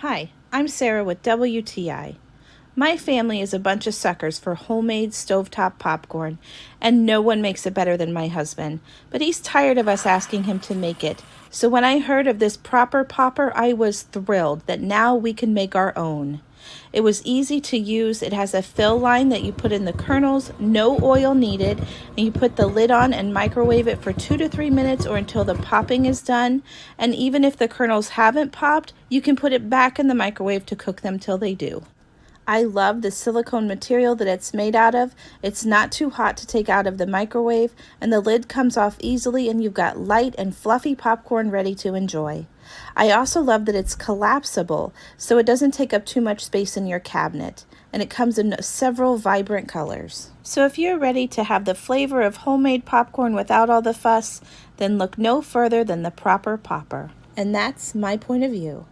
Hi, I'm Sarah with WTI. My family is a bunch of suckers for homemade stovetop popcorn, and no one makes it better than my husband, but he's tired of us asking him to make it. So when I heard of this proper popper, I was thrilled that now we can make our own. It was easy to use. It has a fill line that you put in the kernels, no oil needed, and you put the lid on and microwave it for 2 to 3 minutes or until the popping is done. And even if the kernels haven't popped, you can put it back in the microwave to cook them till they do. I love the silicone material that it's made out of. It's not too hot to take out of the microwave, and the lid comes off easily, and you've got light and fluffy popcorn ready to enjoy. I also love that it's collapsible, so it doesn't take up too much space in your cabinet, and it comes in several vibrant colors. So if you're ready to have the flavor of homemade popcorn without all the fuss, then look no further than the proper popper. And that's my point of view.